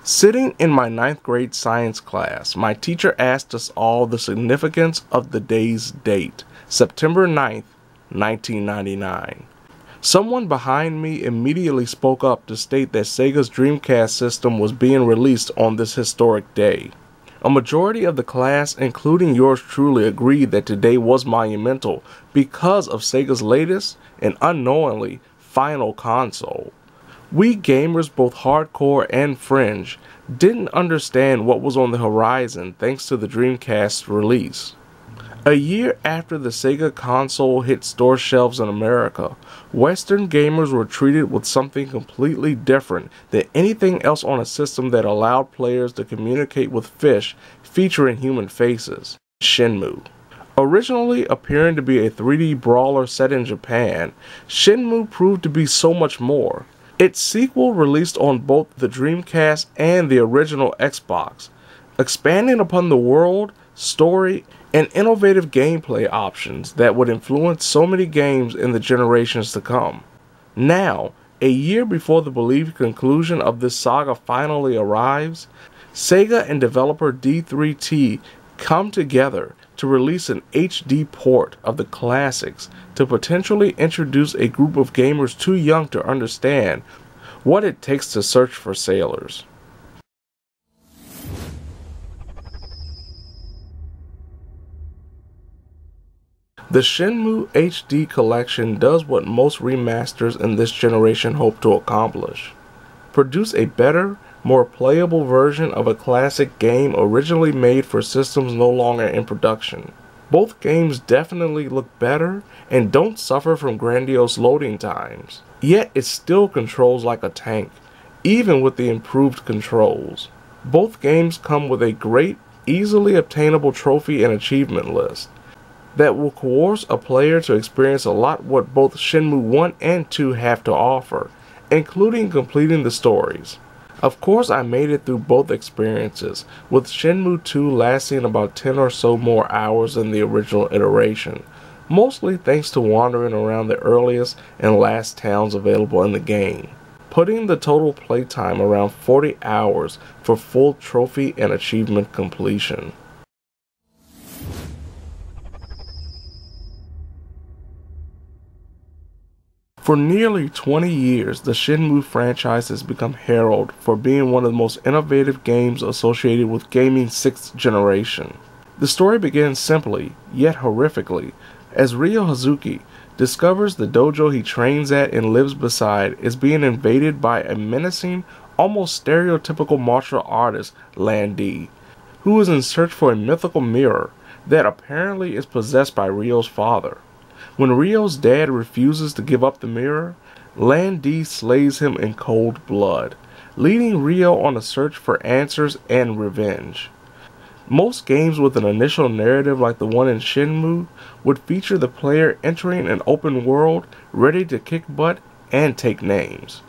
Sitting in my ninth grade science class, my teacher asked us all the significance of the day's date, September 9th, 1999. Someone behind me immediately spoke up to state that Sega's Dreamcast system was being released on this historic day. A majority of the class, including yours truly, agreed that today was monumental because of Sega's latest and unknowingly final console. We gamers, both hardcore and fringe, didn't understand what was on the horizon thanks to the Dreamcast's release. A year after the Sega console hit store shelves in America, Western gamers were treated with something completely different than anything else on a system that allowed players to communicate with fish featuring human faces, Shenmue. Originally appearing to be a 3D brawler set in Japan, Shenmue proved to be so much more. Its sequel released on both the Dreamcast and the original Xbox, expanding upon the world, story, and innovative gameplay options that would influence so many games in the generations to come. Now, a year before the believed conclusion of this saga finally arrives, Sega and developer D3T come together to release an HD port of the classics to potentially introduce a group of gamers too young to understand what it takes to search for sailors. The Shenmue HD collection does what most remasters in this generation hope to accomplish: produce a better, more playable version of a classic game originally made for systems no longer in production. Both games definitely look better and don't suffer from grandiose loading times, yet it still controls like a tank, even with the improved controls. Both games come with a great, easily obtainable trophy and achievement list that will coerce a player to experience a lot what both Shenmue 1 and 2 have to offer, including completing the stories. Of course, I made it through both experiences, with Shenmue 2 lasting about 10 or so more hours than the original iteration, mostly thanks to wandering around the earliest and last towns available in the game, putting the total playtime around 40 hours for full trophy and achievement completion. For nearly 20 years, the Shenmue franchise has become heralded for being one of the most innovative games associated with gaming's 6th generation. The story begins simply, yet horrifically, as Ryo Hazuki discovers the dojo he trains at and lives beside is being invaded by a menacing, almost stereotypical martial artist, Lan Di, who is in search for a mythical mirror that apparently is possessed by Ryo's father. When Ryo's dad refuses to give up the mirror, Lan Di slays him in cold blood, leading Ryo on a search for answers and revenge. Most games with an initial narrative like the one in Shenmue would feature the player entering an open world ready to kick butt and take names.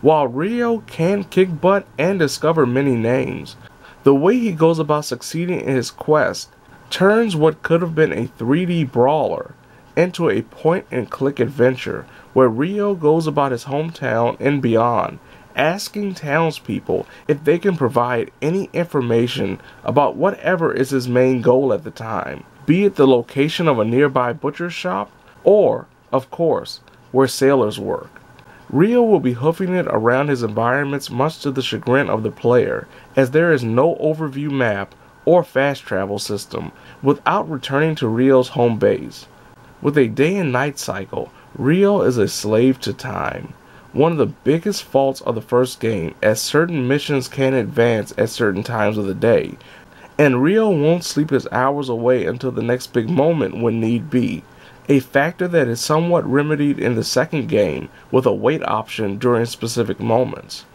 While Ryo can kick butt and discover many names, the way he goes about succeeding in his quest turns what could have been a 3D brawler into a point-and-click adventure where Ryo goes about his hometown and beyond, asking townspeople if they can provide any information about whatever is his main goal at the time, be it the location of a nearby butcher shop, or, of course, where sailors work. Ryo will be hoofing it around his environments much to the chagrin of the player, as there is no overview map or fast travel system without returning to Ryo's home base. With a day and night cycle, Ryo is a slave to time, one of the biggest faults of the first game, as certain missions can advance at certain times of the day, and Ryo won't sleep his hours away until the next big moment when need be, a factor that is somewhat remedied in the second game with a wait option during specific moments.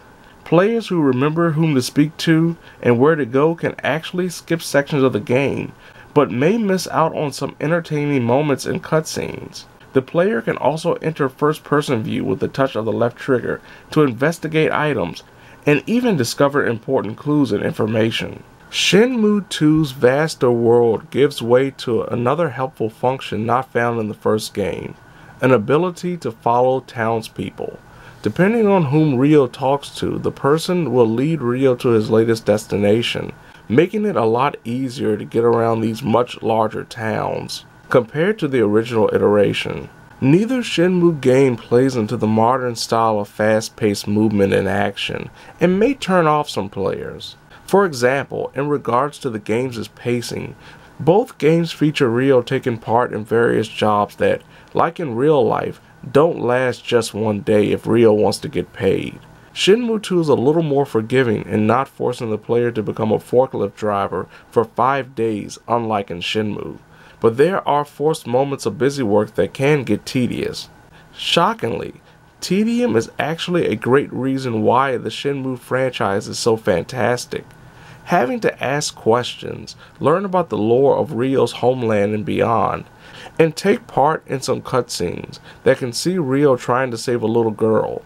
Players who remember whom to speak to and where to go can actually skip sections of the game, but may miss out on some entertaining moments and cutscenes. The player can also enter first-person view with the touch of the left trigger to investigate items and even discover important clues and information. Shenmue 2's vaster world gives way to another helpful function not found in the first game, an ability to follow townspeople. Depending on whom Ryo talks to, the person will lead Ryo to his latest destination, making it a lot easier to get around these much larger towns compared to the original iteration. Neither Shenmue game plays into the modern style of fast-paced movement and action, and may turn off some players. For example, in regards to the game's pacing, both games feature Ryo taking part in various jobs that, like in real life, don't last just one day if Ryo wants to get paid. Shenmue 2 is a little more forgiving in not forcing the player to become a forklift driver for 5 days, unlike in Shenmue. But there are forced moments of busy work that can get tedious. Shockingly, tedium is actually a great reason why the Shenmue franchise is so fantastic. Having to ask questions, learn about the lore of Ryo's homeland and beyond, and take part in some cutscenes that can see Ryo trying to save a little girl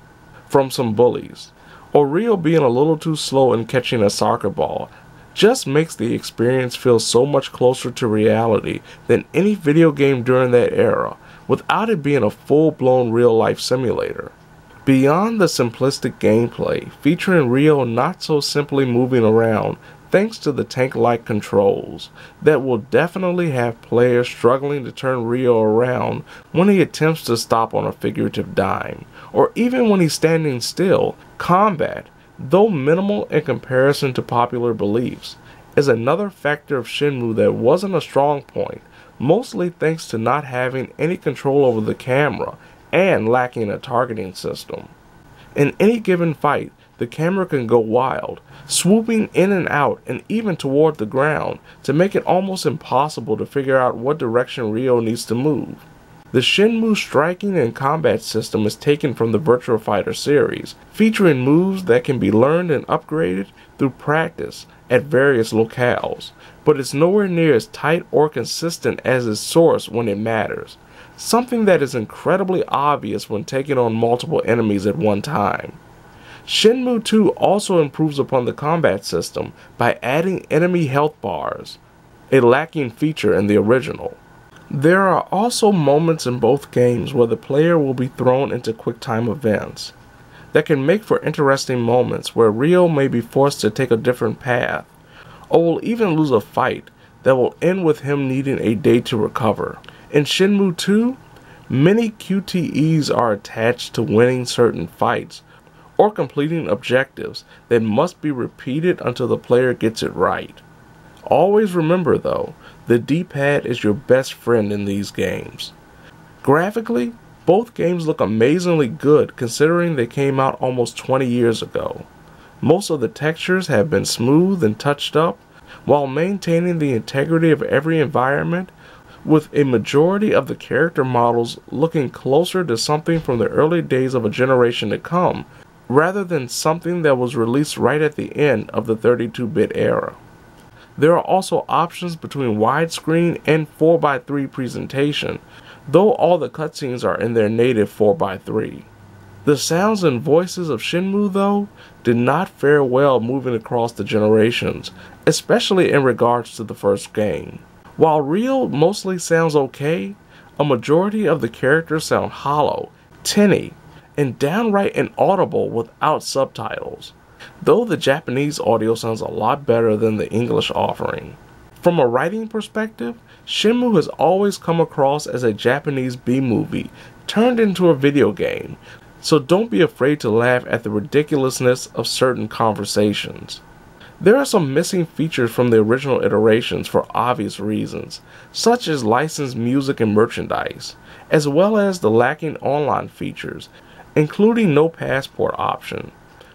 from some bullies, or Ryo being a little too slow in catching a soccer ball, just makes the experience feel so much closer to reality than any video game during that era, without it being a full-blown real-life simulator. Beyond the simplistic gameplay, featuring Ryo not so simply moving around thanks to the tank-like controls that will definitely have players struggling to turn Ryo around when he attempts to stop on a figurative dime, or even when he's standing still. Combat, though minimal in comparison to popular beliefs, is another factor of Shenmue that wasn't a strong point, mostly thanks to not having any control over the camera and lacking a targeting system. In any given fight, the camera can go wild, swooping in and out and even toward the ground to make it almost impossible to figure out what direction Ryo needs to move. The Shenmue striking and combat system is taken from the Virtua Fighter series, featuring moves that can be learned and upgraded through practice at various locales, but it's nowhere near as tight or consistent as its source when it matters, something that is incredibly obvious when taking on multiple enemies at one time. Shenmue 2 also improves upon the combat system by adding enemy health bars, a lacking feature in the original. There are also moments in both games where the player will be thrown into quick-time events that can make for interesting moments where Ryo may be forced to take a different path, or will even lose a fight that will end with him needing a day to recover. In Shenmue 2, many QTEs are attached to winning certain fights or completing objectives that must be repeated until the player gets it right. Always remember though, the D-pad is your best friend in these games. Graphically, both games look amazingly good considering they came out almost 20 years ago. Most of the textures have been smoothed and touched up while maintaining the integrity of every environment, with a majority of the character models looking closer to something from the early days of a generation to come, rather than something that was released right at the end of the 32-bit era. There are also options between widescreen and 4:3 presentation, though all the cutscenes are in their native 4:3. The sounds and voices of Shenmue, though, did not fare well moving across the generations, especially in regards to the first game. While Ryo mostly sounds okay, a majority of the characters sound hollow, tinny, and downright inaudible without subtitles, though the Japanese audio sounds a lot better than the English offering. From a writing perspective, Shenmue has always come across as a Japanese B-movie turned into a video game, so don't be afraid to laugh at the ridiculousness of certain conversations. There are some missing features from the original iterations for obvious reasons, such as licensed music and merchandise, as well as the lacking online features, including no passport option,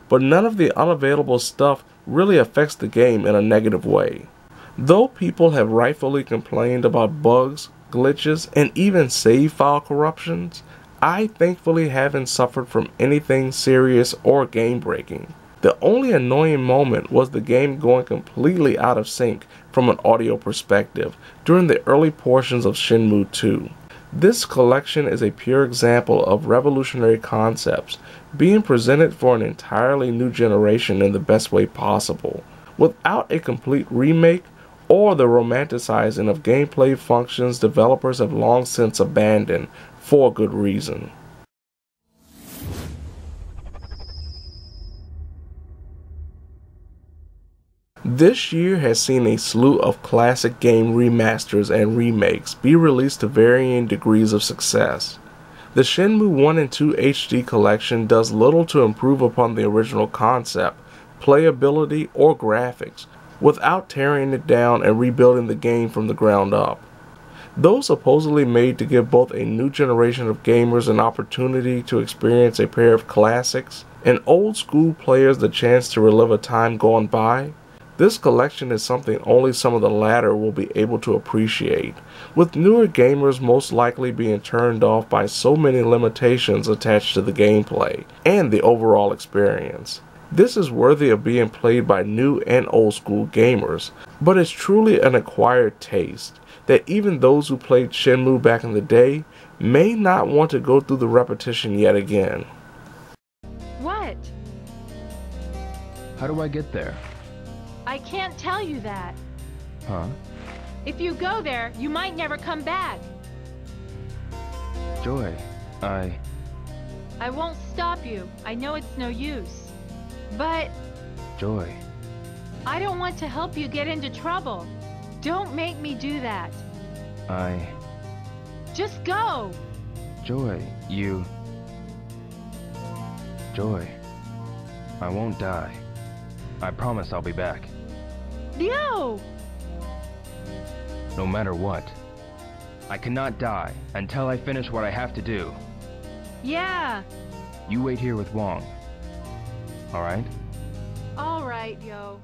but none of the unavailable stuff really affects the game in a negative way. Though people have rightfully complained about bugs, glitches, and even save file corruptions, I thankfully haven't suffered from anything serious or game-breaking. The only annoying moment was the game going completely out of sync from an audio perspective during the early portions of Shenmue 2. This collection is a pure example of revolutionary concepts being presented for an entirely new generation in the best way possible, without a complete remake or the romanticizing of gameplay functions developers have long since abandoned for good reason. This year has seen a slew of classic game remasters and remakes be released to varying degrees of success. The Shenmue 1 and 2 HD collection does little to improve upon the original concept, playability, or graphics, without tearing it down and rebuilding the game from the ground up. Though supposedly made to give both a new generation of gamers an opportunity to experience a pair of classics and old school players the chance to relive a time gone by, this collection is something only some of the latter will be able to appreciate, with newer gamers most likely being turned off by so many limitations attached to the gameplay and the overall experience. This is worthy of being played by new and old school gamers, but it's truly an acquired taste that even those who played Shenmue back in the day may not want to go through the repetition yet again. What? How do I get there? I can't tell you that. Huh? If you go there, you might never come back. Joy, I won't stop you. I know it's no use. But Joy, I don't want to help you get into trouble. Don't make me do that. Just go! Joy, Joy, I won't die. I promise I'll be back. No! No matter what. I cannot die until I finish what I have to do. Yeah. You wait here with Wong. Alright? All right, yo.